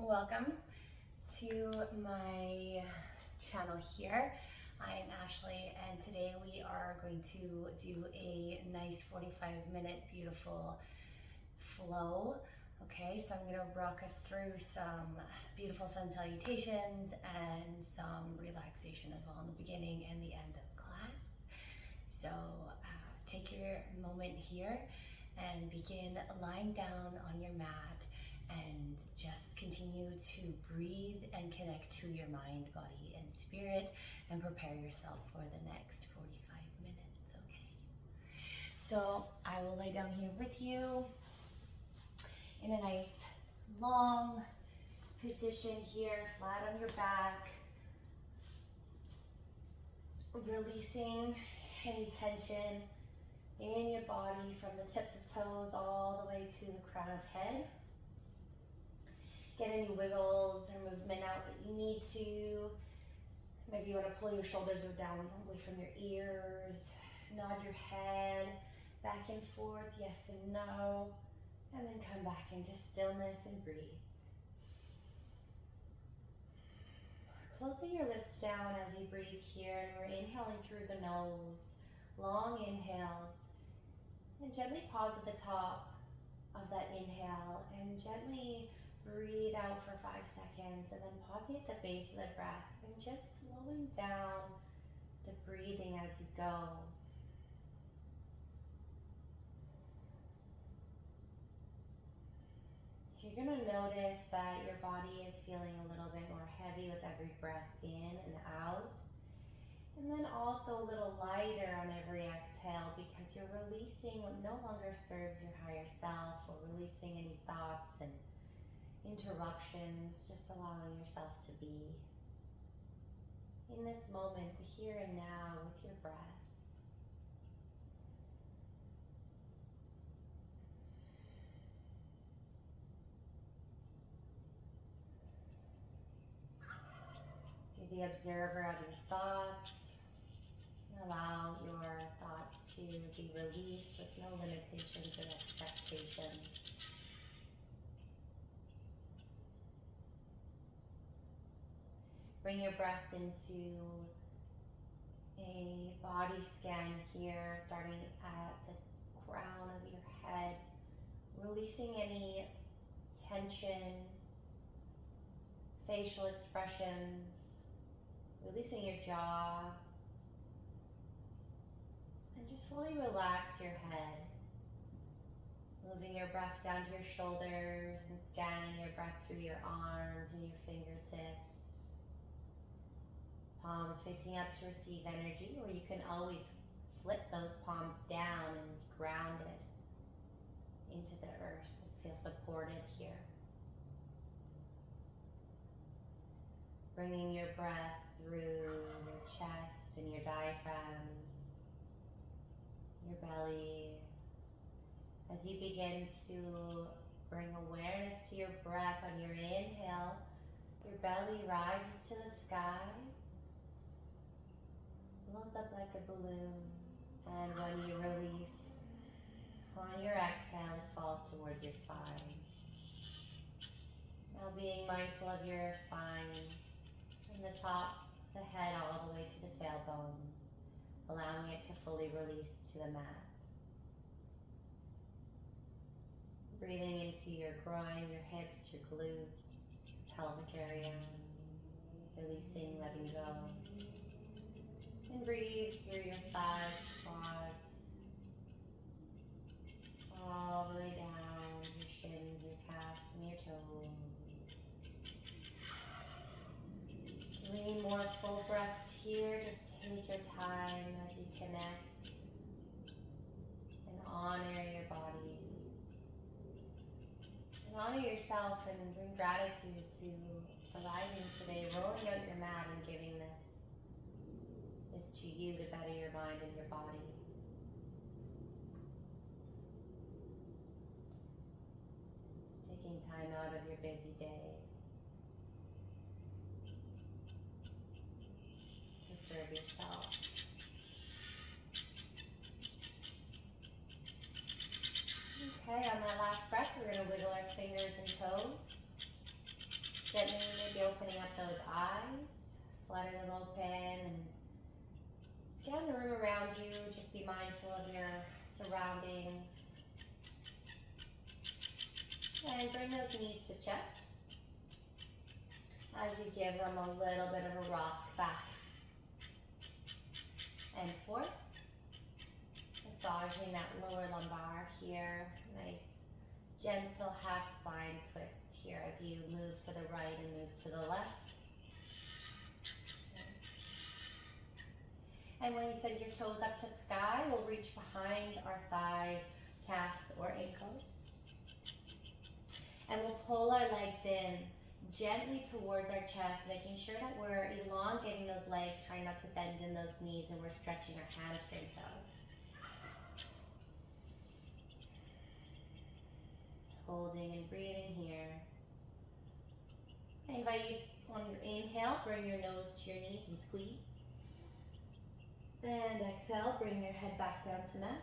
Welcome to my channel here. I'm Ashley, and today we are going to do a nice 45-minute beautiful flow. Okay, so I'm going to walk us through some beautiful sun salutations and some relaxation as well in the beginning and the end of class. So take your moment here and begin lying down on your mat and just continue to breathe and connect to your mind, body, and spirit, and prepare yourself for the next 45 minutes, okay? So I will lay down here with you in a nice long position here, flat on your back, releasing any tension in your body from the tips of toes all the way to the crown of head. Get any wiggles or movement out that you need to. Maybe you want to pull your shoulders down away from your ears, nod your head back and forth, yes and no, and then come back into stillness and breathe. Closing your lips down as you breathe here, and we're inhaling through the nose, long inhales, and gently pause at the top of that inhale and gently breathe out for 5 seconds, and then pausing at the base of the breath and just slowing down the breathing as you go. You're going to notice that your body is feeling a little bit more heavy with every breath in and out, and then also a little lighter on every exhale because you're releasing what no longer serves your higher self, or releasing any thoughts and interruptions, just allowing yourself to be in this moment, the here and now, with your breath. Be the observer of your thoughts. Allow your thoughts to be released with no limitations or expectations. Bring your breath into a body scan here, starting at the crown of your head, releasing any tension, facial expressions, releasing your jaw, and just fully relax your head. Moving your breath down to your shoulders and scanning your breath through your arms and your fingertips. Palms facing up to receive energy, or you can always flip those palms down and ground it into the earth and feel supported here. Bringing your breath through your chest and your diaphragm, your belly. As you begin to bring awareness to your breath on your inhale, your belly rises to the sky, blows up like a balloon, and when you release on your exhale, it falls towards your spine. Now being mindful of your spine, from the top of the head all the way to the tailbone, allowing it to fully release to the mat. Breathing into your groin, your hips, your glutes, your pelvic area, releasing, letting go. And breathe through your thighs, quads, all the way down your shins, your calves, and your toes. 3 more full breaths here. Just take your time as you connect and honor your body. And honor yourself and bring gratitude to arriving today, rolling out your mat and giving this to you to better your mind and your body. Taking time out of your busy day to serve yourself. Okay, on that last breath, we're going to wiggle our fingers and toes. Gently maybe opening up those eyes, flutter them open, and scan the room around you. Just be mindful of your surroundings. And bring those knees to chest as you give them a little bit of a rock back and forth. Massaging that lower lumbar here. Nice, gentle half spine twists here as you move to the right and move to the left. And when you send your toes up to sky, we'll reach behind our thighs, calves, or ankles. And we'll pull our legs in gently towards our chest, making sure that we're elongating those legs, trying not to bend in those knees, and we're stretching our hamstrings out. Holding and breathing here. I invite you on your inhale, bring your nose to your knees and squeeze. And exhale, bring your head back down to mat.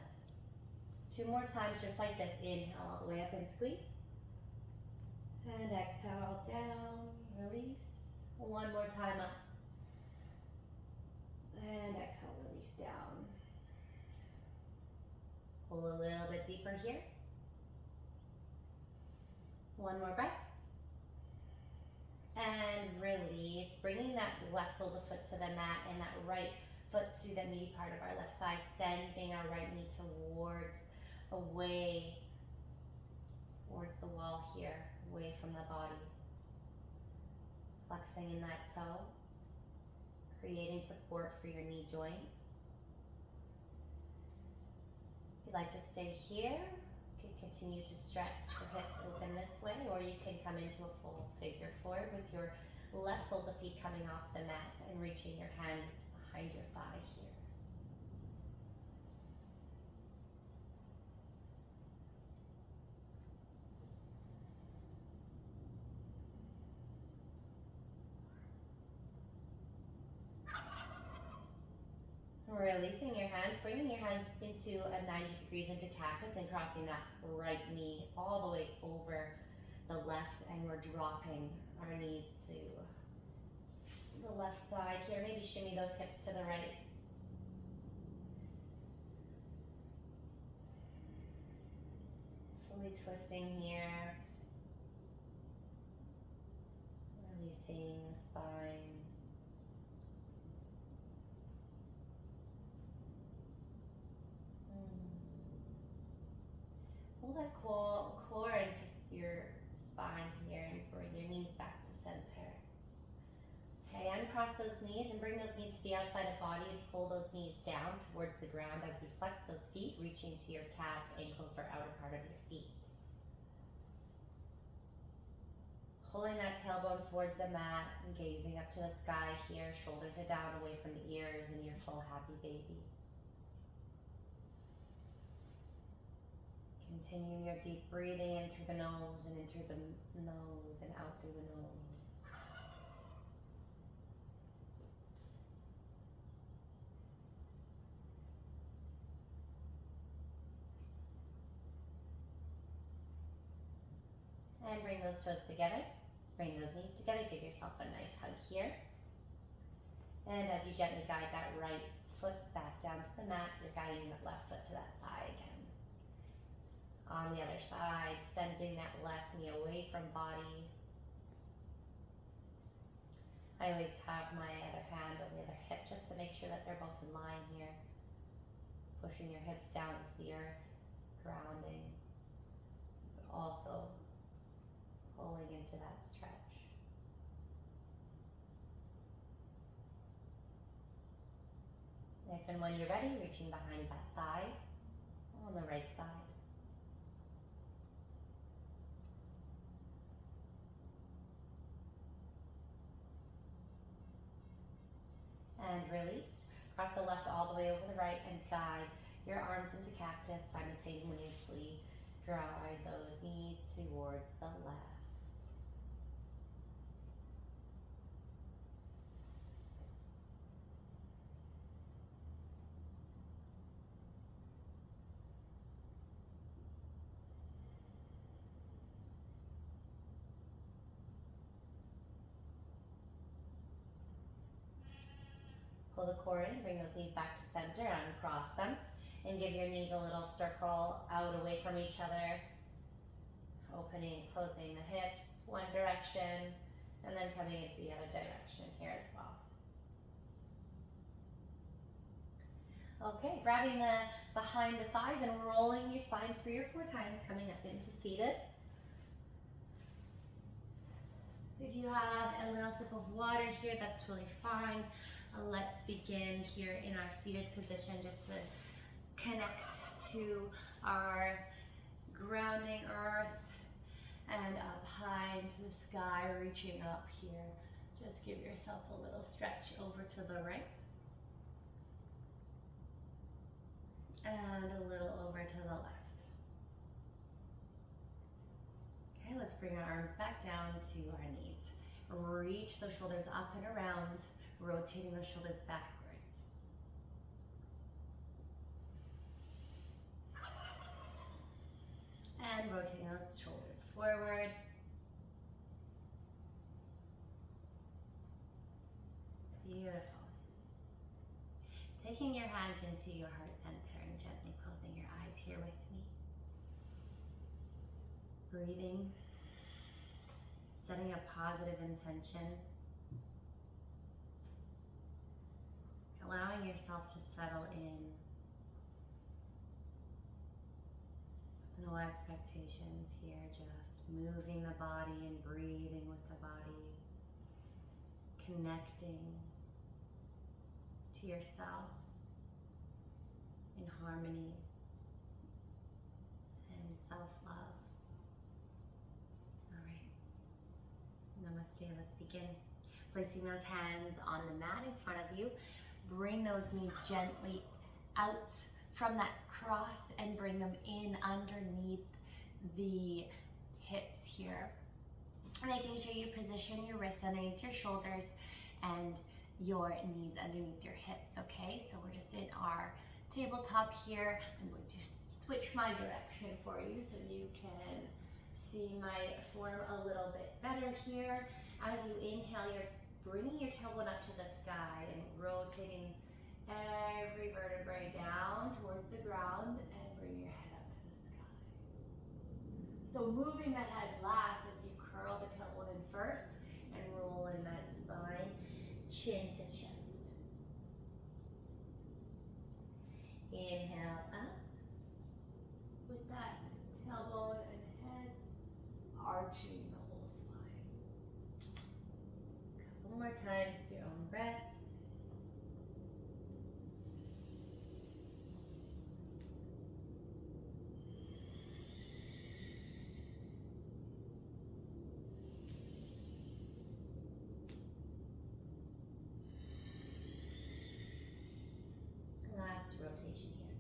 2 more times just like this. Inhale all the way up and squeeze. And exhale down, release. 1 more time up. And exhale, release down. Pull a little bit deeper here. 1 more breath. And release, bringing that left shoulder foot to the mat and that right foot to the meaty part of our left thigh, sending our right knee away towards the wall here, away from the body. Flexing in that toe, creating support for your knee joint. If you'd like to stay here, you can continue to stretch your hips open this way, or you can come into a full figure four with your left soles of feet coming off the mat and reaching your hands behind your thigh here. Releasing your hands, bringing your hands into a 90 degrees into cactus and crossing that right knee all the way over the left, and we're dropping our knees to the left side here. Maybe shimmy those hips to the right. Fully twisting here. Releasing the spine. Pull that core into your spine here and bring your knees back to center. Okay, uncross those knees and bring those knees to the outside of body and pull those knees down towards the ground as you flex those feet, reaching to your calves, ankles, or outer part of your feet. Pulling that tailbone towards the mat and gazing up to the sky here. Shoulders are down away from the ears and your full happy baby. Continue your deep breathing in through the nose and in through the nose and out through the nose. And bring those toes together. Bring those knees together. Give yourself a nice hug here. And as you gently guide that right foot back down to the mat, you're guiding that left foot to that thigh again. On the other side, sending that left knee away from body. I always have my other hand on the other hip just to make sure that they're both in line here. Pushing your hips down to the earth, grounding, but also pulling into that stretch. If and when you're ready, reaching behind that thigh on the right side. And release. Cross the left all the way over the right and guide your arms into cactus, simultaneously guide those knees towards the left. pull the core in, bring those knees back to center, uncross them, and give your knees a little circle out away from each other, opening, closing the hips one direction, and then coming into the other direction here as well. Okay, grabbing the behind the thighs and rolling your spine 3 or 4 times, coming up into seated. If you have a little sip of water here, that's really fine. Let's begin here in our seated position just to connect to our grounding earth and up high into the sky, reaching up here. Just give yourself a little stretch over to the right and a little over to the left. Okay, let's bring our arms back down to our knees. Reach those shoulders up and around, rotating those shoulders backwards. And rotating those shoulders forward. Beautiful. Taking your hands into your heart center and gently closing your eyes here with me. Breathing, setting a positive intention, allowing yourself to settle in with no expectations here, just moving the body and breathing with the body, connecting to yourself in harmony and self-love. All right, namaste, let's begin. Placing those hands on the mat in front of you, bring those knees gently out from that cross and bring them in underneath the hips here. Making sure you position your wrists underneath your shoulders and your knees underneath your hips, okay? So we're just in our tabletop here. I'm going to switch my direction for you so you can see my form a little bit better here. As you inhale, you're bringing your tailbone up to the sky and rotating every vertebrae down towards the ground and bring your head up to the sky. So moving the head last as you curl the tailbone in first and roll in that spine, chin to chest. Inhale up with that tailbone and head arching the whole spine. Couple more times with your own breath. Last rotation here.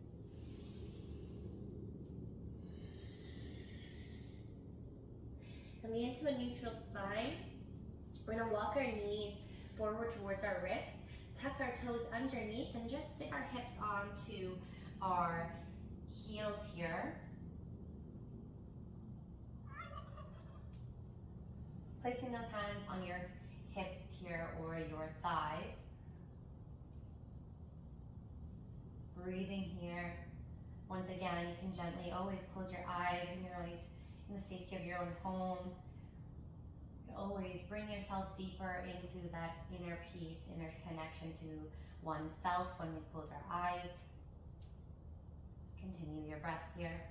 Coming into a neutral spine, we're gonna walk our knees forward towards our wrists, tuck our toes underneath, and just sit our hips onto our heels here. Placing those hands on your hips here or your thighs. Breathing here. Once again, you can gently always close your eyes when you're always in the safety of your own home. You can always bring yourself deeper into that inner peace, inner connection to oneself when we close our eyes. Just continue your breath here.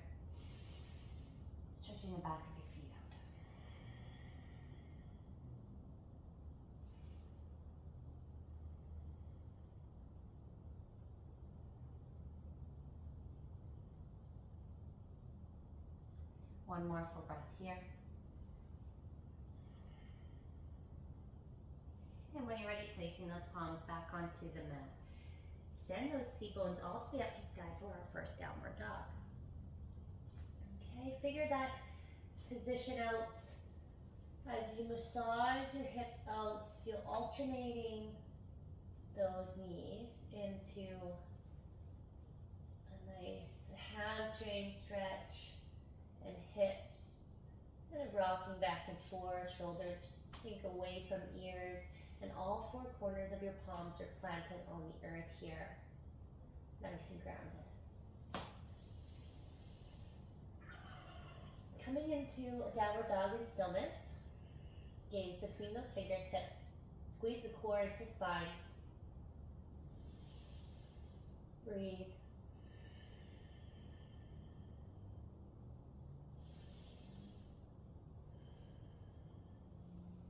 Stretching the back of your feet out. One more full breath here. And when you're ready, placing those palms back onto the mat. Send those seat bones all the way up to sky for our first downward dog. Okay, figure that position out as you massage your hips out. You're alternating those knees into a nice hamstring stretch and hips, kind of rocking back and forth, shoulders sink away from ears And all four corners of your palms are planted on the earth here. Nice and grounded. Coming into a downward dog in stillness. Gaze between those fingertips. Squeeze the core into spine. Breathe.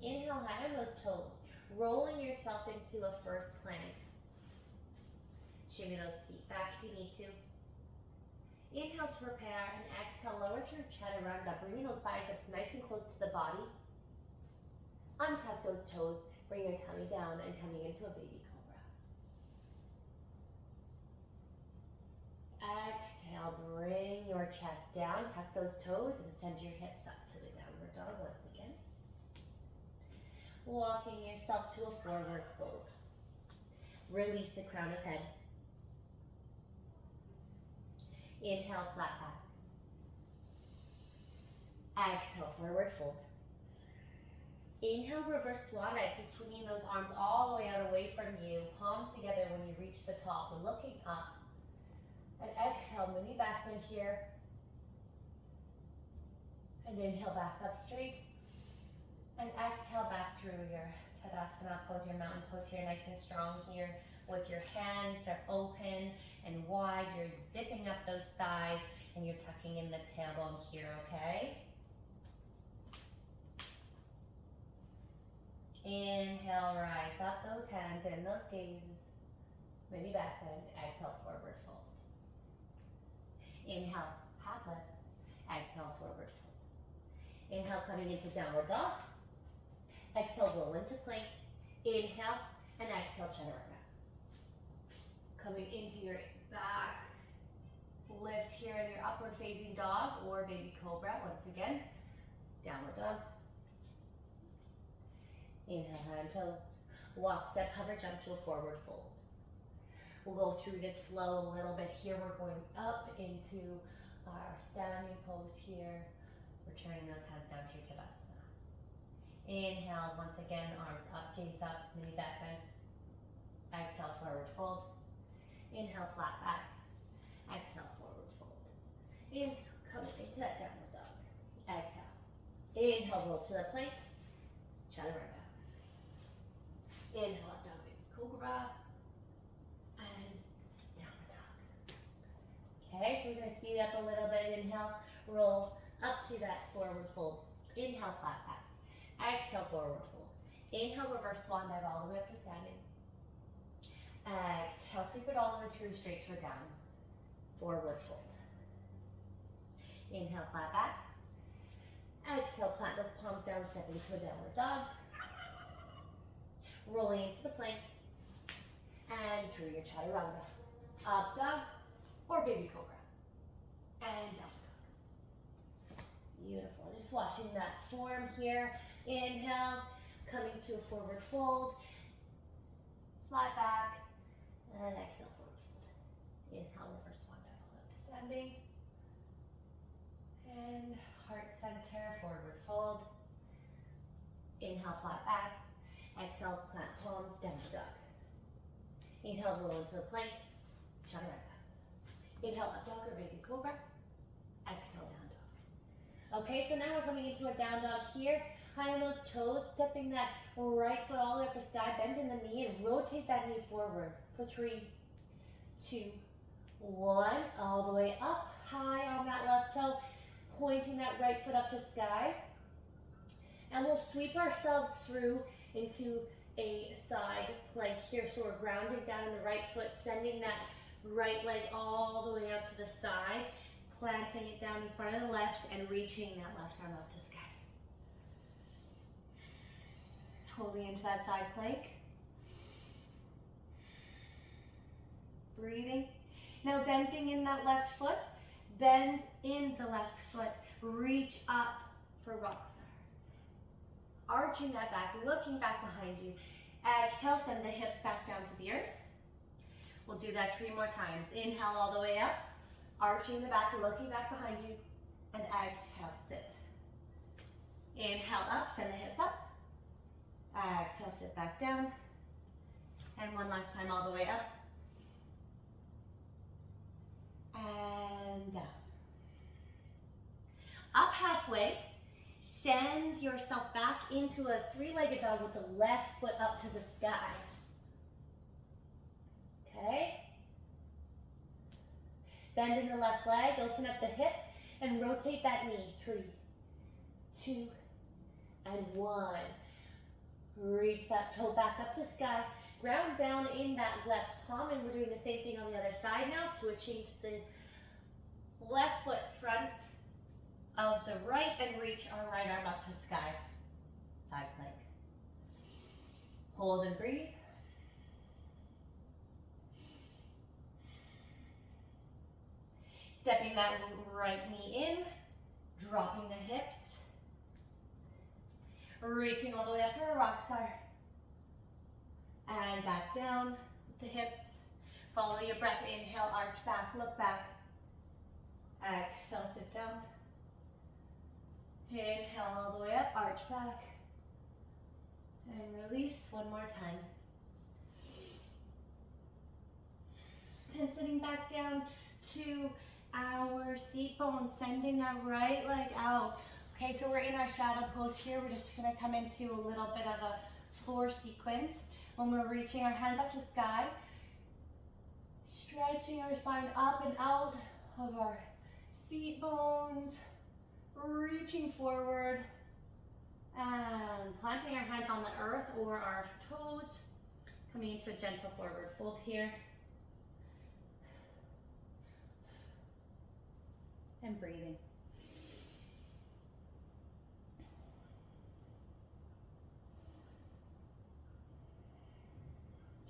Inhale high on those toes, rolling yourself into a first plank. Shimmy those feet back if you need to. Inhale to prepare and exhale, lower through chaturanga, bringing those biceps nice and close to the body. Untuck those toes, bring your tummy down and coming into a baby cobra. Exhale, bring your chest down, tuck those toes and send your hips up to the downward dog once again. Walking yourself to a forward fold. Release the crown of head. Inhale, flat back. Exhale, forward fold. Inhale, reverse swan dive, so swinging those arms all the way out away from you, palms together when you reach the top. We're looking up. And exhale, mini back bend here. And inhale, back up straight. And exhale back through your Tadasana pose, your mountain pose here, nice and strong here with your hands. They're open and wide. You're zipping up those thighs and you're tucking in the tailbone here, okay? Inhale, rise up those hands and those gazes. Mini back bend, exhale, forward fold. Inhale, half lift, exhale, forward fold. Inhale, coming into downward dog. Exhale, roll into plank. Inhale, and exhale, chaturanga. Coming into your back lift here in your upward facing dog or baby cobra. Once again, downward dog. Inhale, high on toes. Walk, step, hover, jump to a forward fold. We'll go through this flow a little bit here. We're going up into our standing pose here. We're turning those hands down to your Tadasana. Inhale, once again, arms up, gaze up, mini back bend. Exhale, forward fold. Inhale, flat back. Exhale, forward fold. Inhale, coming into that downward dog. Exhale. Inhale, roll to the plank. Chaturanga. Inhale, up dog, baby cobra. And downward dog. Okay, so we're going to speed up a little bit. Inhale, roll up to that forward fold. Inhale, flat back. Exhale, forward fold. Inhale, reverse swan dive all the way up to standing. Exhale, sweep it all the way through, straight to a down. Forward fold. Inhale, flat back. Exhale, plant those palms down, step into a downward dog. Rolling into the plank. And through your chaturanga. Up dog or baby cobra. And down dog. Beautiful. Just watching that form here. Inhale, coming to a forward fold. Flat back. And exhale, forward fold. Inhale, reverse swan dive all up to standing. And heart center, forward fold. Inhale, flat back. Exhale, plant palms, downward dog. Inhale, roll into the plank. Chaturanga. Inhale, up dog or baby cobra. Exhale, down dog. Okay, so now we're coming into a down dog here. High on those toes, stepping that right foot all the way up the sky, bend in the knee and rotate that knee forward for 3, 2, 1. All the way up, high on that left toe, pointing that right foot up to sky. And we'll sweep ourselves through into a side plank here. So we're grounded down in the right foot, sending that right leg all the way out to the side, planting it down in front of the left and reaching that left arm up to sky. Holding into that side plank. Breathing. Now bending in that left foot, bend in the left foot, reach up for rock star. Arching that back, looking back behind you. Exhale, send the hips back down to the earth. We'll do that 3 more times. Inhale all the way up, arching the back, looking back behind you, and exhale, sit. Inhale up, send the hips up. Exhale. exhale, sit back down. And one last time all the way up. And down. Up halfway, send yourself back into a three-legged dog with the left foot up to the sky. Okay? Bend in the left leg, open up the hip, and rotate that knee. 3, 2, and 1. Reach that toe back up to sky. Ground down in that left palm, and we're doing the same thing on the other side now, switching to the left foot front of the right and reach our right arm up to sky. Side plank. Hold and breathe. Stepping that right knee in, dropping the hips. Reaching all the way up for a rock star. And back down with the hips. Follow your breath. Inhale, arch back, look back. Exhale, sit down. Inhale all the way up, arch back. And release one more time. Then sitting back down to our seat bones, sending that right leg out. Okay, so we're in our shadow pose here. We're just gonna come into a little bit of a floor sequence. When we're reaching our hands up to sky, stretching our spine up and out of our seat bones, reaching forward and planting our hands on the earth or our toes, coming into a gentle forward fold here. And breathing.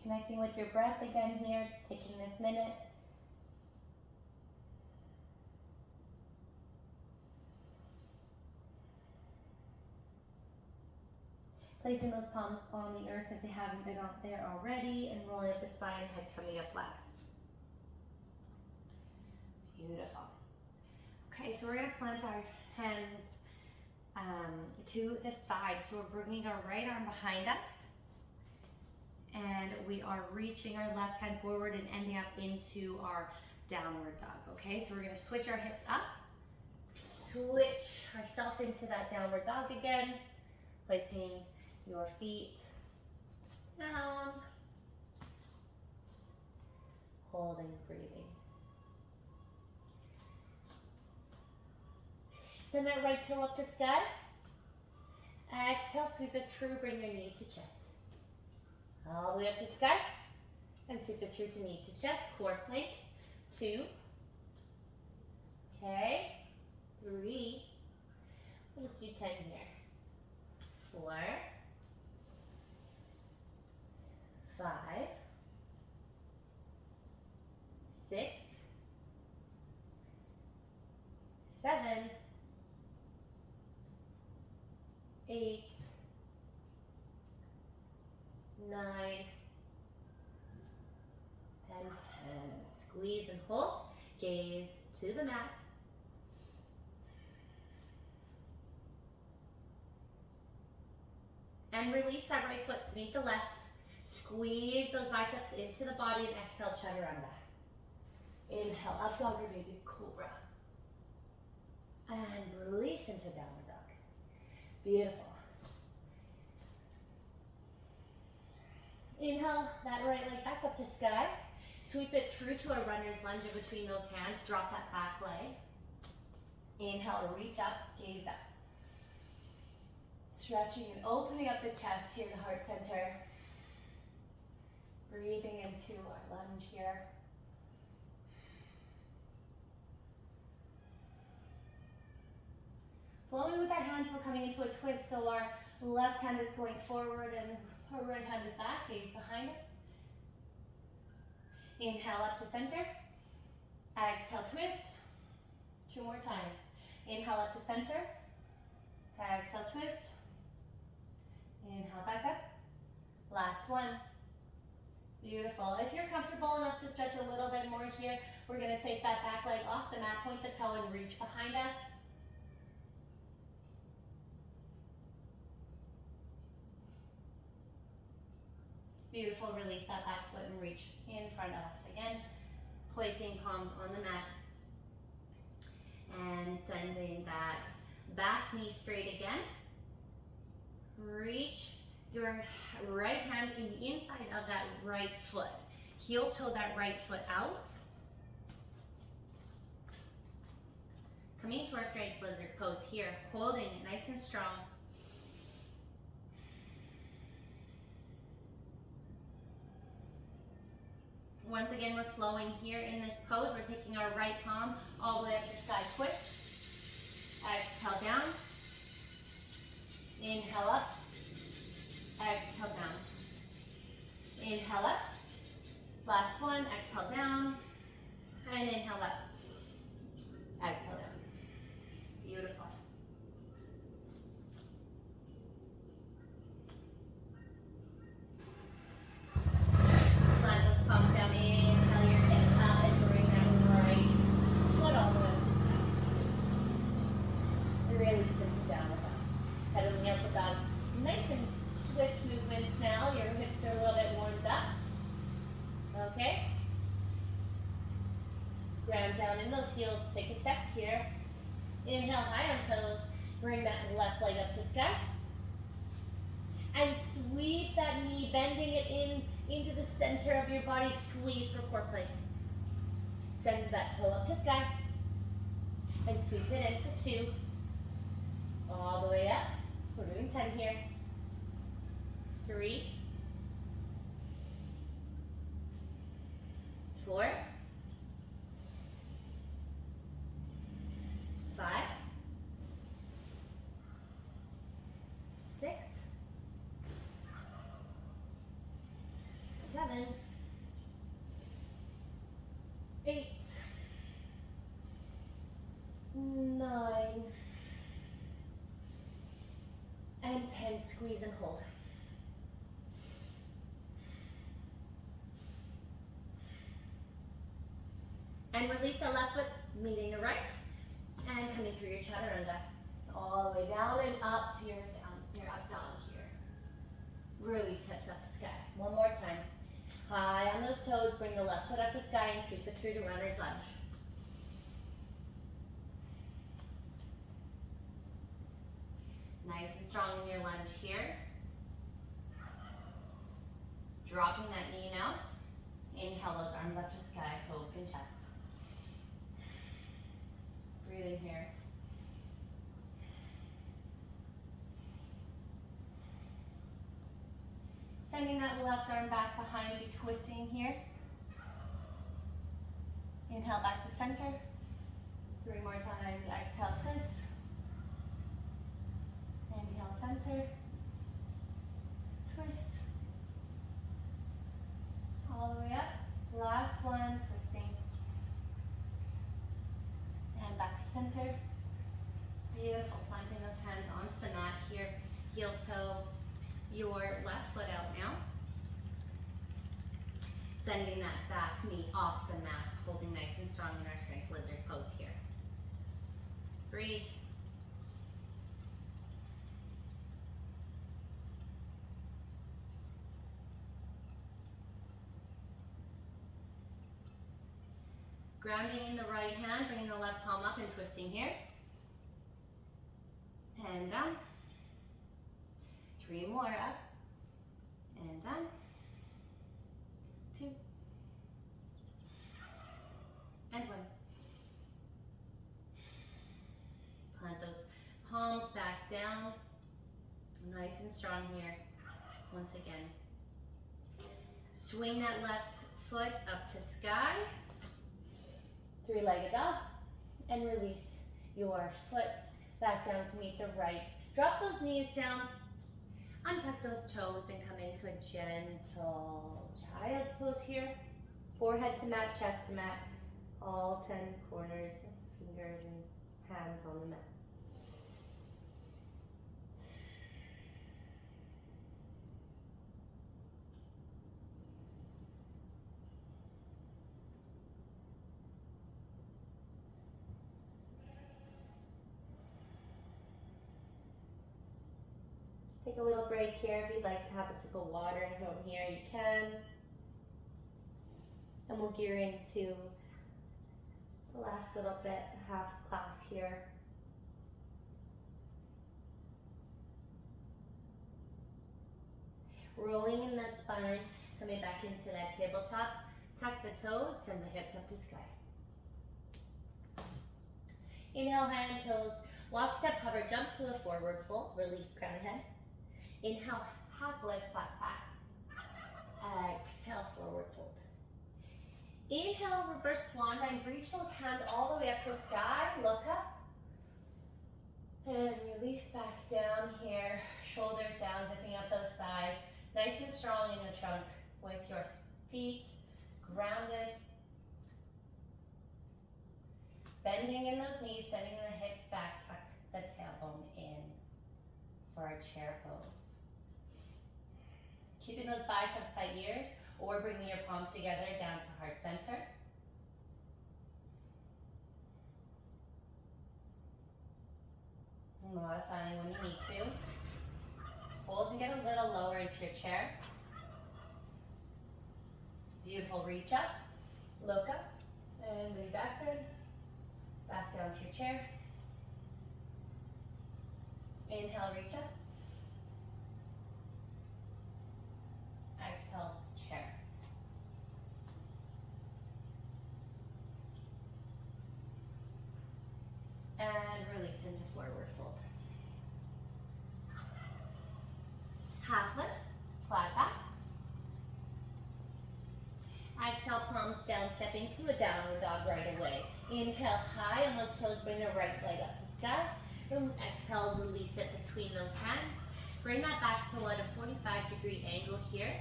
Connecting with your breath again here, just taking this minute. Placing those palms on the earth if they haven't been out there already, and rolling up the spine, head coming up last. Beautiful. Okay, so we're going to plant our hands to the side. So we're bringing our right arm behind us. And we are reaching our left hand forward and ending up into our downward dog. Okay, so we're going to switch our hips up. Switch ourselves into that downward dog again. Placing your feet down. Holding, breathing. Send that right toe up to sky. Exhale, sweep it through, bring your knee to chest. All the way up to sky. And sweep it through to knee to chest, core plank. 2. Okay. 3. We'll just do 10 here. 4. 5. 6. 7. 8, 9, and 10. Squeeze and hold. Gaze to the mat. And release that right foot to meet the left. Squeeze those biceps into the body and exhale, chaturanga. Inhale, up dog or baby cobra. And release into downward dog. Beautiful. Inhale that right leg back up to sky. Sweep it through to a runner's lunge in between those hands. Drop that back leg. Inhale, reach up, gaze up. Stretching and opening up the chest here, the heart center. Breathing into our lunge here. Flowing with our hands, we're coming into a twist, so our left hand is going forward and our right hand is back, gaze behind it. Inhale up to center. Exhale, twist. 2 more times. Inhale up to center. Exhale, twist. Inhale back up. Last one. Beautiful. If you're comfortable enough to stretch a little bit more here, we're going to take that back leg off the mat, point the toe and reach behind us. Beautiful, release that back foot and reach in front of us again. Placing palms on the mat. And sending that back knee straight again. Reach your right hand in the inside of that right foot. Heel toe that right foot out. Coming to our straight lizard pose here, holding it nice and strong. Once again, we're flowing here in this pose. We're taking our right palm all the way up to sky twist. Exhale down. Inhale up. Exhale down. Inhale up. Last one. Exhale down. And inhale up. Exhale down. Beautiful. Plant those palms down. Inhale your hips up and bring that right foot all the way. Really sit down with that. Pedaling up with that. Nice and swift movements now. Your hips are a little bit warmed up. Okay? Ground down in those heels. Take a step here. Inhale high on toes. Bring that left leg up to sky. And sweep that knee, bending it into the center of your body. Squeeze for core plank. Send that toe up to sky. And sweep it in for 2. All the way up. We're doing 10 here. 3. 4. 5. 6. 7. 8. 9. And 10. Squeeze and hold. And release the left foot, meeting the right. And coming through your chaturanga. All the way down and up to your up dog here. Release hips up to sky. One more time. High on those toes, bring the left foot up to sky and sweep it through to runner's lunge. Nice and strong in your lunge here. Dropping that knee now. Inhale those arms up to sky, open chest. Breathing here. Sending that left arm back behind you, twisting here. Inhale back to center. 3 more times. Exhale, twist. Inhale, center. Twist. All the way up. Last one, twisting. And back to center. Beautiful. Planting those hands onto the mat here. Heel toe your left foot out now. Sending that back knee off the mat, holding nice and strong in our strength lizard pose here. Breathe. Grounding in the right hand, bringing the left palm up and twisting here. And down. 3 more, up. And down. 2. And 1. Plant those palms back down. Nice and strong here. Once again. Swing that left foot up to sky. 3-legged dog. And release your foot back down to meet the right. Drop those knees down. Untuck those toes and come into a gentle child's pose here. Forehead to mat, chest to mat. All 10 corners, fingers and hands on the mat. Take a little break here. If you'd like to have a sip of water from here, you can. And we'll gear into the last little bit, half class here. Rolling in that spine, coming back into that tabletop. Tuck the toes, send the hips up to sky. Inhale, hand, toes. Walk, step, hover, jump to a forward fold. Release, crown head. Inhale, half leg flat back. Exhale, forward fold. Inhale, reverse swan dive. Reach those hands all the way up to the sky. Look up. And release back down here. Shoulders down, zipping up those thighs. Nice and strong in the trunk with your feet grounded. Bending in those knees, sending the hips back, tuck the tailbone in for our chair pose. Keeping those biceps by ears or bringing your palms together down to heart center. And modifying when you need to. Hold and get a little lower into your chair. Beautiful, reach up, look up, and lean backward. Back down to your chair. Inhale, reach up. Exhale, chair. And release into forward fold. Half lift, flat back. Exhale, palms down, step into a downward dog right away. Inhale high on those toes, bring the right leg up to sky. And exhale, release it between those hands. Bring that back to a 45-degree angle here.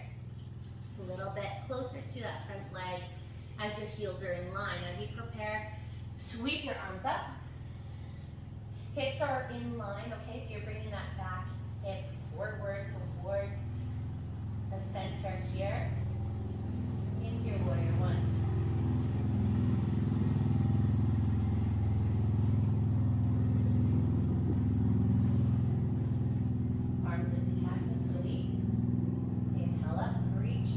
A little bit closer to that front leg as your heels are in line. As you prepare, sweep your arms up. Hips are in line, okay? So you're bringing that back hip forward towards the center here. Into your warrior one. Arms into cactus, release. Inhale up, reach.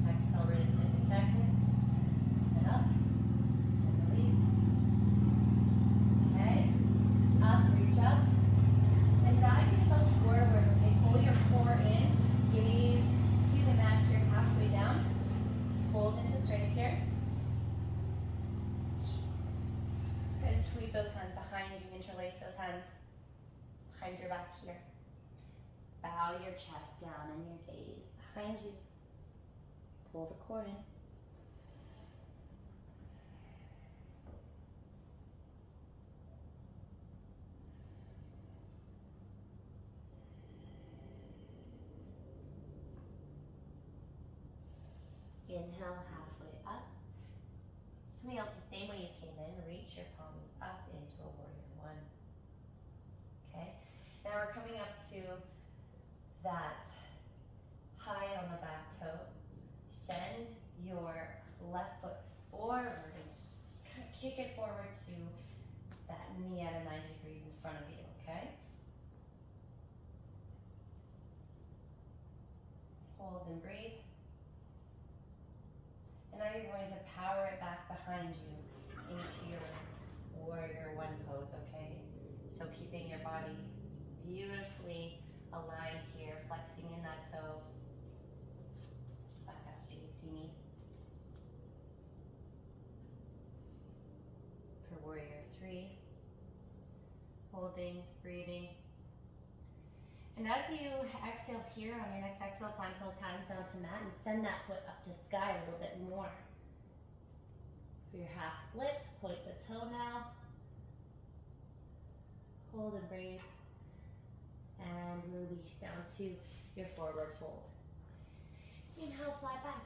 Exhale, release into cactus. And up, and release. Okay, up, reach up. And dive yourself forward, okay? Pull your core in, gaze to the mat here, halfway down. Hold into straight here. And sweep those hands behind you, interlace those hands behind your back here. Bow your chest down and your gaze behind you. Pull the core in. Inhale, halfway up. Coming out the same way you came in, reach your palms up into a warrior one. Okay, now we're coming up to that high on the back toe. Send your left foot forward and kind of kick it forward to that knee at a 90 degrees in front of you, okay? Hold and breathe. And now you're going to power it back behind you into your warrior one pose, okay? So keeping your body beautifully aligned here, flexing in that toe. Back up so you can see me. For warrior three. Holding, breathing. And as you exhale here, on your next exhale, plant those hands down to mat and send that foot up to sky a little bit more. For your half split, point the toe now. Hold and breathe. And release down to your forward fold. Inhale, flat back.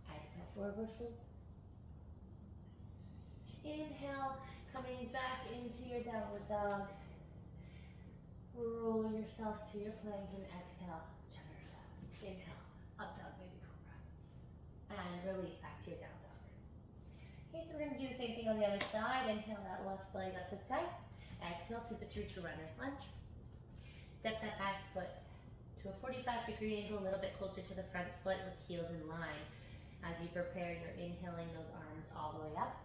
Exhale, forward fold. Inhale, coming back into your downward dog. Roll yourself to your plank and exhale, chaturanga. Inhale, up dog, baby cobra. And release back to your down dog. Okay, so we're gonna do the same thing on the other side. Inhale that left leg up to sky. Exhale, sweep it through to runner's lunge. Step that back foot to a 45-degree angle, a little bit closer to the front foot with heels in line. As you prepare, you're inhaling those arms all the way up.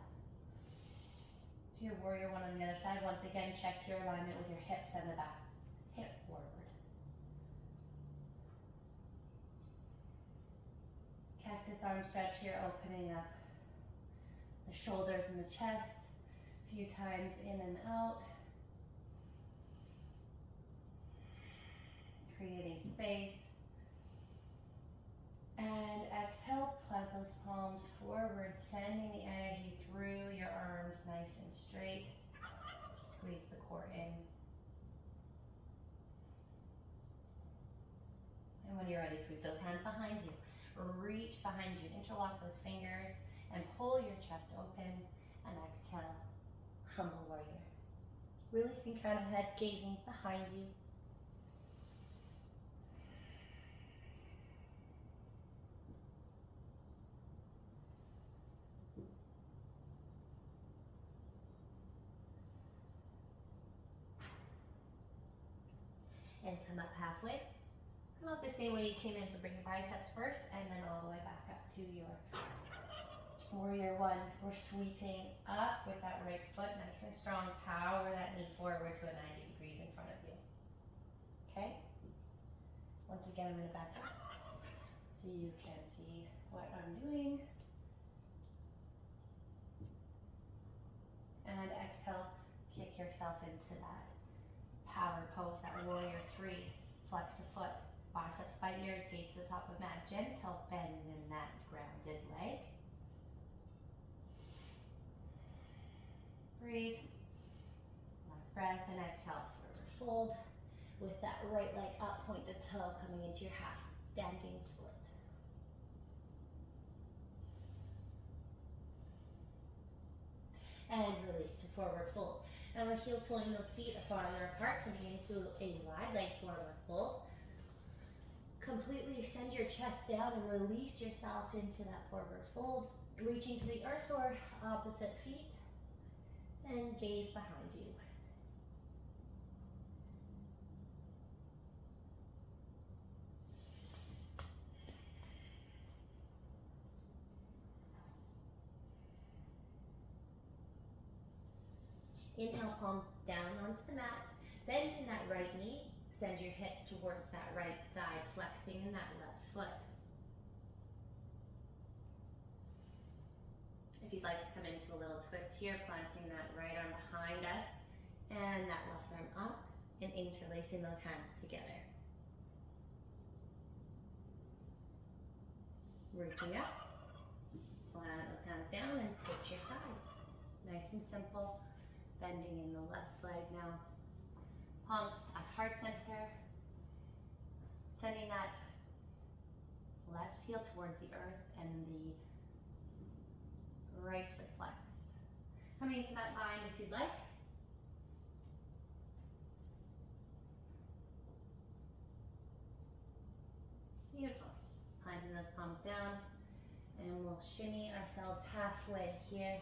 To your warrior one on the other side. Once again, check your alignment with your hips and the back. Hip forward. Cactus arm stretch here, opening up the shoulders and the chest. A few times in and out. Creating space. And exhale, plant those palms forward, sending the energy through your arms nice and straight. Squeeze the core in. And when you're ready, sweep those hands behind you. Reach behind you, interlock those fingers, and pull your chest open. And exhale, humble warrior. Releasing crown of head, gazing behind you. And come up halfway. Come out the same way you came in, so bring your biceps first and then all the way back up to your warrior one. We're sweeping up with that right foot, nice and strong. Power that knee forward to a 90 degrees in front of you. Okay? Once again, I'm going to back up so you can see what I'm doing. And exhale, kick yourself into that power pose, that warrior three. Flex the foot, biceps by ears, gaze to the top of mat. Gentle bend in that grounded leg. Breathe. Last breath and exhale, forward fold. With that right leg up, point the toe coming into your half standing split. And release to forward fold. Now we're heel toeing those feet farther apart, coming into a wide leg forward fold. Completely send your chest down and release yourself into that forward fold. Reaching to the earth or opposite feet. And gaze behind you. Inhale, palms down onto the mat. Bend in that right knee. Send your hips towards that right side, flexing in that left foot. If you'd like to come into a little twist here, planting that right arm behind us and that left arm up and interlacing those hands together. Reaching up, plant those hands down and switch your sides. Nice and simple. Bending in the left leg now. Palms at heart center. Sending that left heel towards the earth and the right foot flexed. Coming into that bind if you'd like. Beautiful. Planting those palms down. And we'll shimmy ourselves halfway here.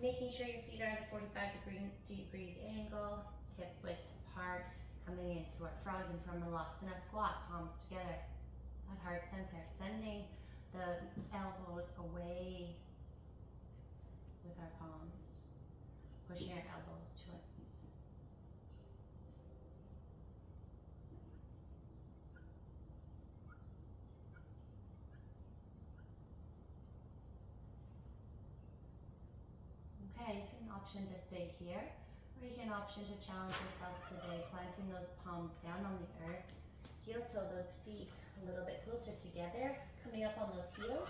Making sure your feet are at a 45 degrees angle, hip width apart, coming into our frog and from Malasana squat, palms together at heart center, sending the elbows away with our palms, pushing our elbows to our knees. Okay, an option to stay here, or you can option to challenge yourself today, planting those palms down on the earth, heel toe those feet a little bit closer together, coming up on those heels,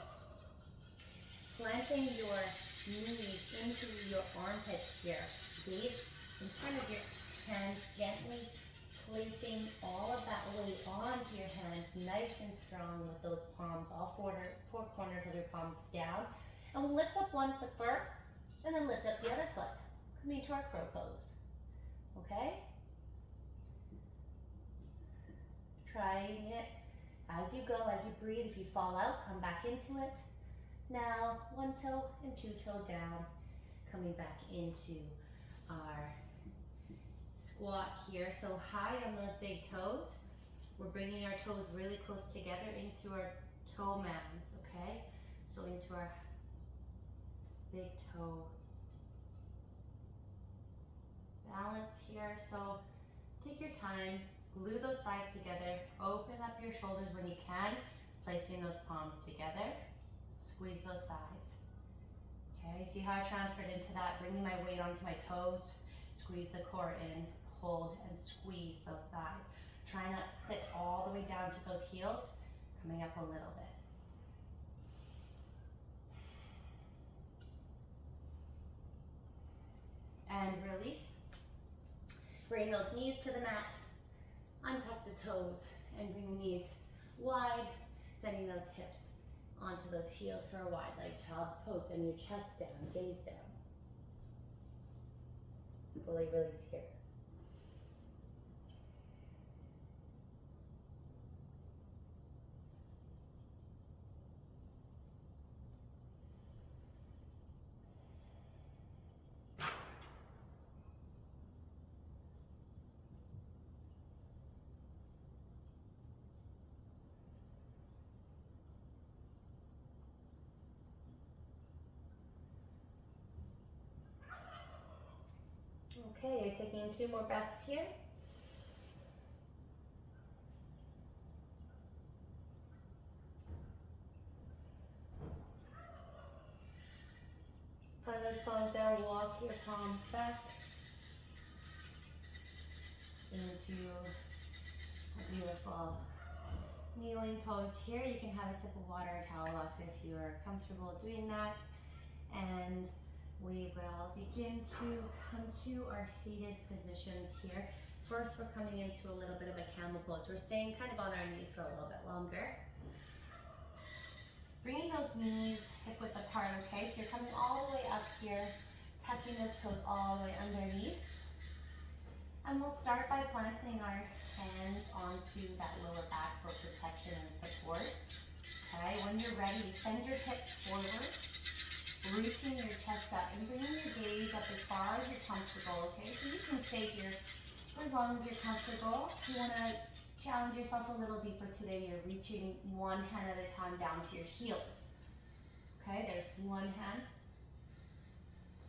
planting your knees into your armpits here, gaze in front of your hands, gently placing all of that weight onto your hands, nice and strong with those palms, all four corners of your palms down, and we'll lift up one foot first, and then lift up the other foot, coming to our crow pose, okay? Trying it as you go, as you breathe. If you fall out, come back into it. Now, one toe and two toe down, coming back into our squat here. So high on those big toes, We're bringing our toes really close together into our toe mounds, okay? So into our big toe. Balance here, so take your time, glue those thighs together, open up your shoulders when you can, placing those palms together, squeeze those thighs. Okay, see how I transferred into that, bringing my weight onto my toes, squeeze the core in, hold and squeeze those thighs. Try not to sit all the way down to those heels, coming up a little bit. And release. Bring those knees to the mat, untuck the toes, and bring the knees wide, sending those hips onto those heels for a wide leg child's pose. Send your chest down, gaze down. Fully release here. Okay, you're taking 2 more breaths here. Put those palms down, walk your palms back into a beautiful kneeling pose here. You can have a sip of water or towel off if you're comfortable doing that. And we will begin to come to our seated positions here. First, we're coming into a little bit of a camel pose. We're staying kind of on our knees for a little bit longer. Bringing those knees hip width apart, okay? So you're coming all the way up here, tucking those toes all the way underneath. And we'll start by planting our hands onto that lower back for protection and support. Okay, when you're ready, send your hips forward, reaching your chest up and bringing your gaze up as far as you're comfortable, okay? So you can stay here for as long as you're comfortable. If you want to challenge yourself a little deeper today, you're reaching one hand at a time down to your heels. Okay, there's one hand.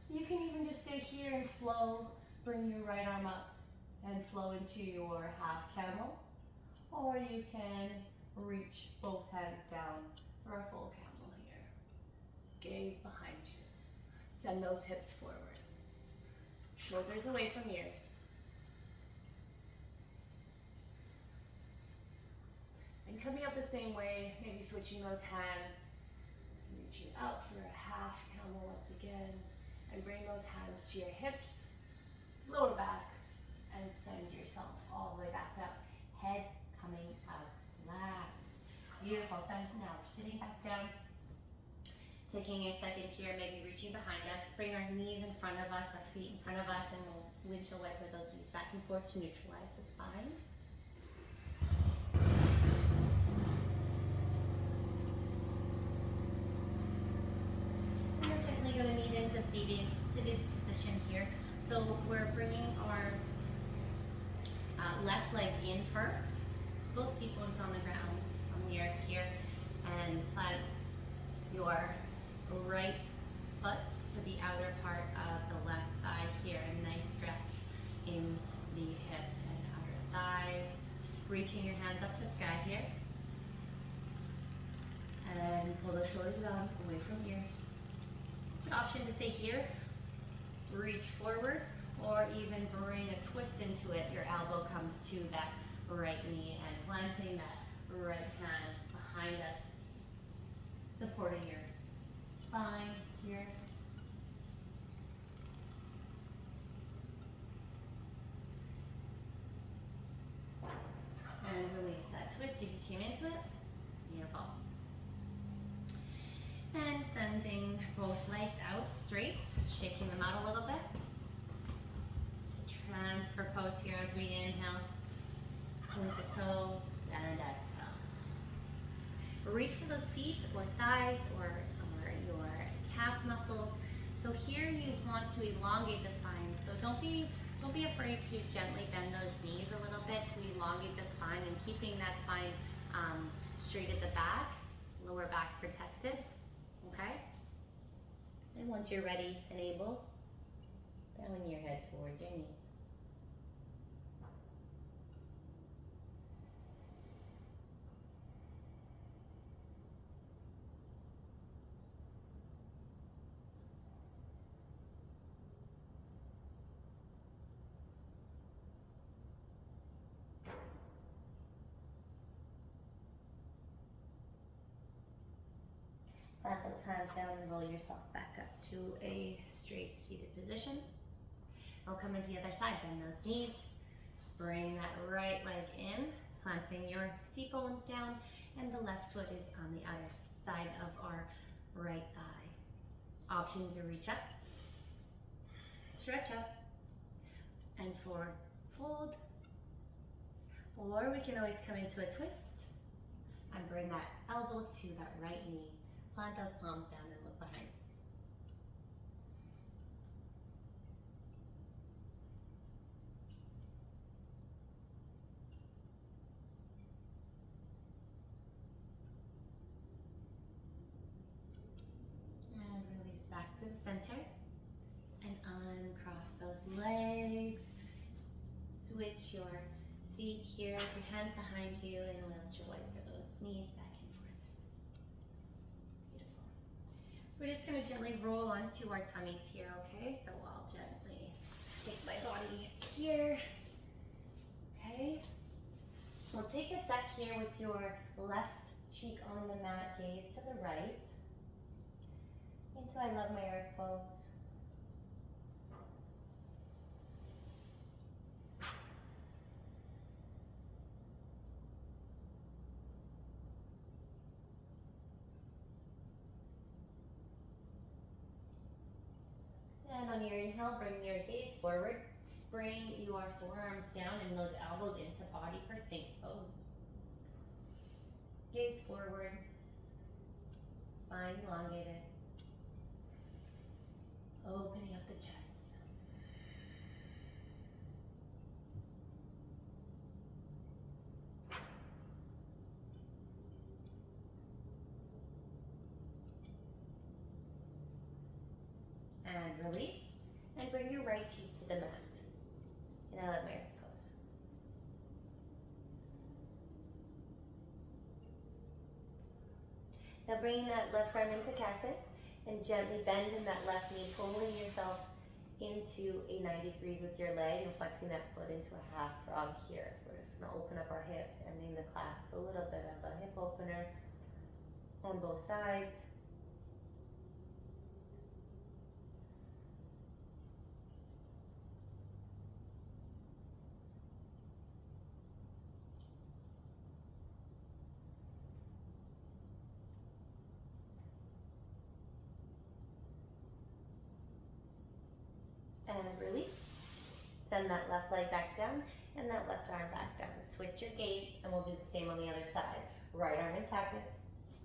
You can even just stay here and flow, bring your right arm up and flow into your half camel. Or you can reach both hands down for a full camel here. Gaze behind you. Send those hips forward. Shoulders away from ears. And coming up the same way, maybe switching those hands, reaching up for a half camel once again, and bring those hands to your hips, lower back, and send yourself all the way back up. Head coming up last. Beautiful. So now we're sitting back down, taking a second here, maybe reaching behind us, bring our knees in front of us, our feet in front of us, and we'll windshield wiper those knees back and forth to neutralize the spine. Going to meet into seated position here. So we're bringing our left leg in first, both seat bones on the ground, on the earth here, and plant your right foot to the outer part of the left thigh here. A nice stretch in the hips and outer thighs. Reaching your hands up to sky here. And pull those shoulders down, away from ears. Option to stay here, reach forward, or even bring a twist into it. Your elbow comes to that right knee and planting that right hand behind us, supporting your spine here. And release that twist if you came into it. Beautiful. And sending both legs out straight, shaking them out a little bit. So transfer pose here as we inhale, point the toes, and exhale. Reach for those feet or thighs or your calf muscles. So here you want to elongate the spine. So don't be Don't be afraid to gently bend those knees a little bit to elongate the spine and keeping that spine straight at the back, lower back protected, okay? And once you're ready and able, bowing your head towards your knees. Plant those hands down and roll yourself back up to a straight seated position. I'll come into the other side, bend those knees, bring that right leg in, planting your seat bones down, and the left foot is on the other side of our right thigh. Option to reach up, stretch up, and forward fold. Or we can always come into a twist and bring that elbow to that right knee. Plant those palms down and look behind us. And release back to the center. And uncross those legs. Switch your seat here with your hands behind you, and we'll joy for those knees back and forth. Beautiful. We're just going to gently roll onto our tummies here, okay? So I'll gently take my body here. Okay. We'll take a sec here with your left cheek on the mat, gaze to the right. Into I Love My Earth pose. And on your inhale, bring your gaze forward. Bring your forearms down and those elbows into body for Sphinx pose. Gaze forward. Spine elongated. Opening up the chest. And release. And bring your right cheek to the mat. And I Let My Earth pose. Now bringing that left arm into cactus and gently bending that left knee, pulling yourself into a 90 degrees with your leg and flexing that foot into a half frog here. So we're just gonna open up our hips, ending the class with a little bit of a hip opener on both sides. And release. Send that left leg back down and that left arm back down. Switch your gaze and we'll do the same on the other side. Right arm in cactus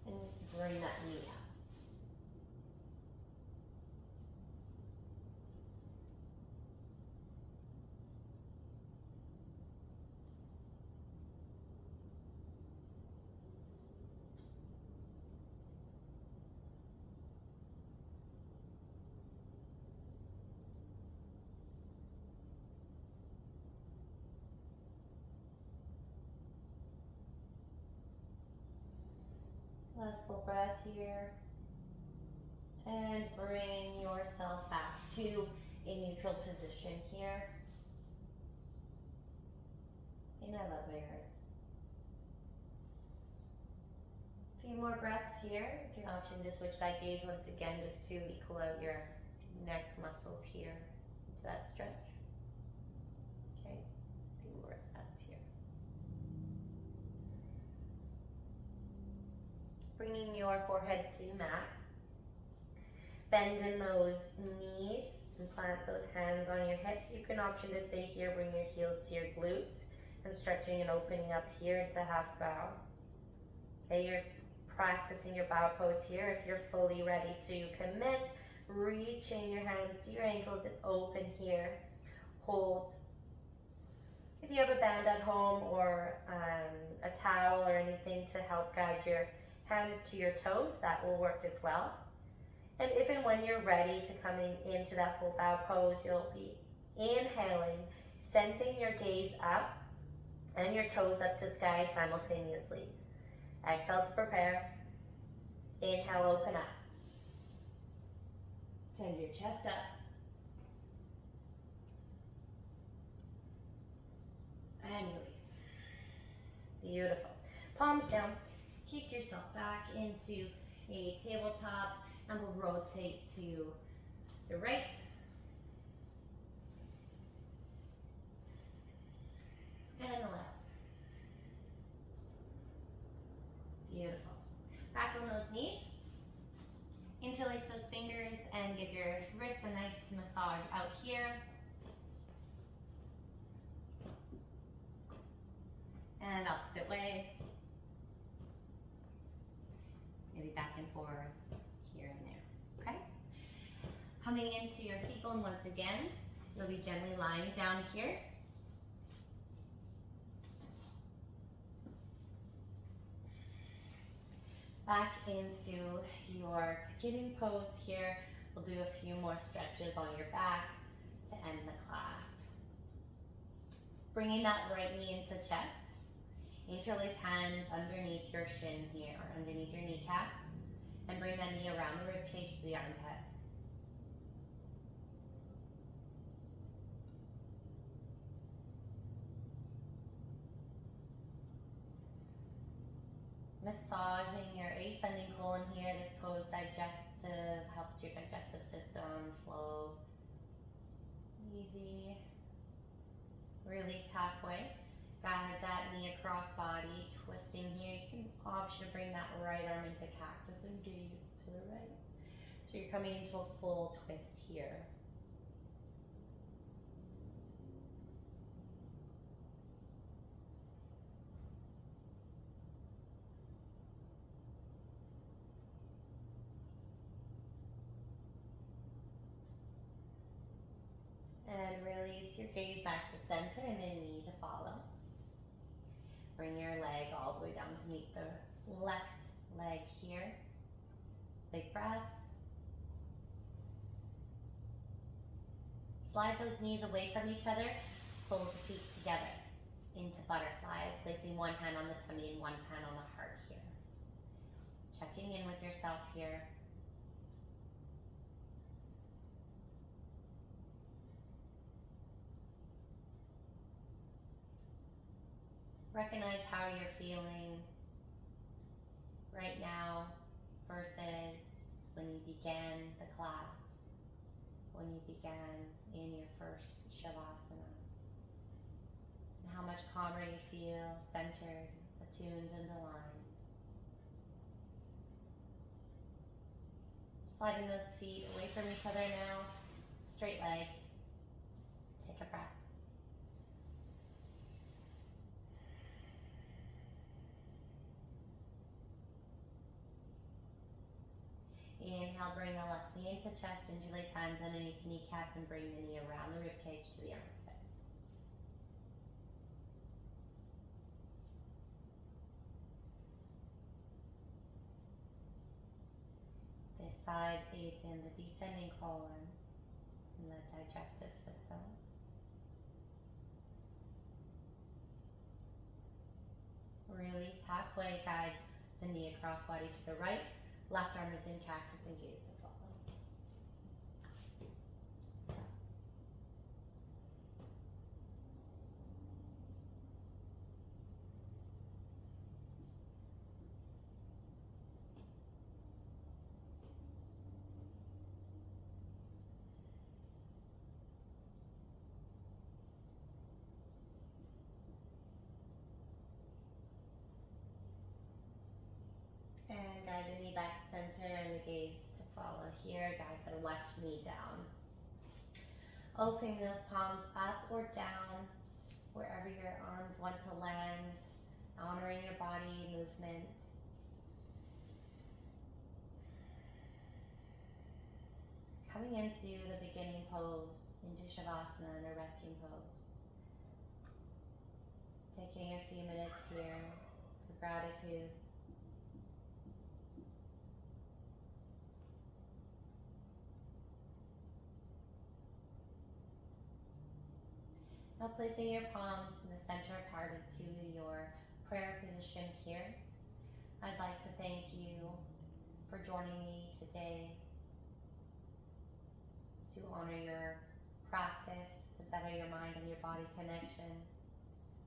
and bring that knee up. Last full breath here. And bring yourself back to a neutral position here. And I Love My Earth. A few more breaths here. You can option to switch that gaze once again just to equal out your neck muscles here into that stretch. Okay, a few more breaths here. Bringing your forehead to the mat. Bend in those knees and plant those hands on your hips. You can option to stay here, bring your heels to your glutes and stretching and opening up here into half bow. Okay, you're practicing your bow pose here. If you're fully ready to commit, reaching your hands to your ankles and open here. hold. If you have a band at home or a towel or anything to help guide your hands to your toes, that will work as well. And if and when you're ready to coming into that full bow pose, you'll be inhaling, sending your gaze up and your toes up to sky simultaneously. Exhale to prepare. Inhale, open up. Send your chest up. And release. Beautiful. Palms down. Kick yourself back into a tabletop and we'll rotate to the right. And the left. Beautiful. Back on those knees. Interlace those fingers and give your wrists a nice massage out here. And opposite way. Maybe back and forth, here and there, okay? Coming into your seat bone once again, you'll be gently lying down here. Back into your beginning pose here. We'll do a few more stretches on your back to end the class. Bringing that right knee into chest. Interlace hands underneath your shin here, or underneath your kneecap, and bring that knee around the rib cage to the armpit. Massaging your ascending colon here. This pose digestive, helps your digestive system flow easy. Release halfway. Guide that knee across body, twisting here. You can option to bring that right arm into cactus and gaze to the right. So you're coming into a full twist here. And release your gaze back to center and then knee to follow. Bring your leg all the way down to meet the left leg here. Big breath. Slide those knees away from each other. Fold the feet together into butterfly, placing one hand on the tummy and one hand on the heart here. Checking in with yourself here. Recognize how you're feeling right now versus when you began the class, when you began in your first Shavasana. And how much calmer you feel, centered, attuned, and aligned. Sliding those feet away from each other now, straight legs. Take a breath. Inhale, bring the left knee into chest, interlace hands underneath the kneecap and bring the knee around the rib cage to the armpit. This side aids in the descending colon and the digestive system. Release halfway, guide the knee across body to the right. Left arm is in cactus and gaze to follow. And guide the knee back to center and the gaze to follow here. Guide the left knee down. Opening those palms up or down, wherever your arms want to land. Honoring your body movement. coming into the beginning pose, into Shavasana, or resting pose. Taking a few minutes here for gratitude. Now placing your palms in the center of heart into your prayer position here. I'd like to thank you for joining me today to honor your practice, to better your mind and your body connection.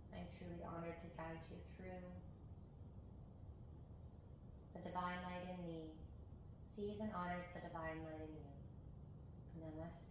I'm truly honored to guide you through. The divine light in me sees and honors the divine light in you. Namaste.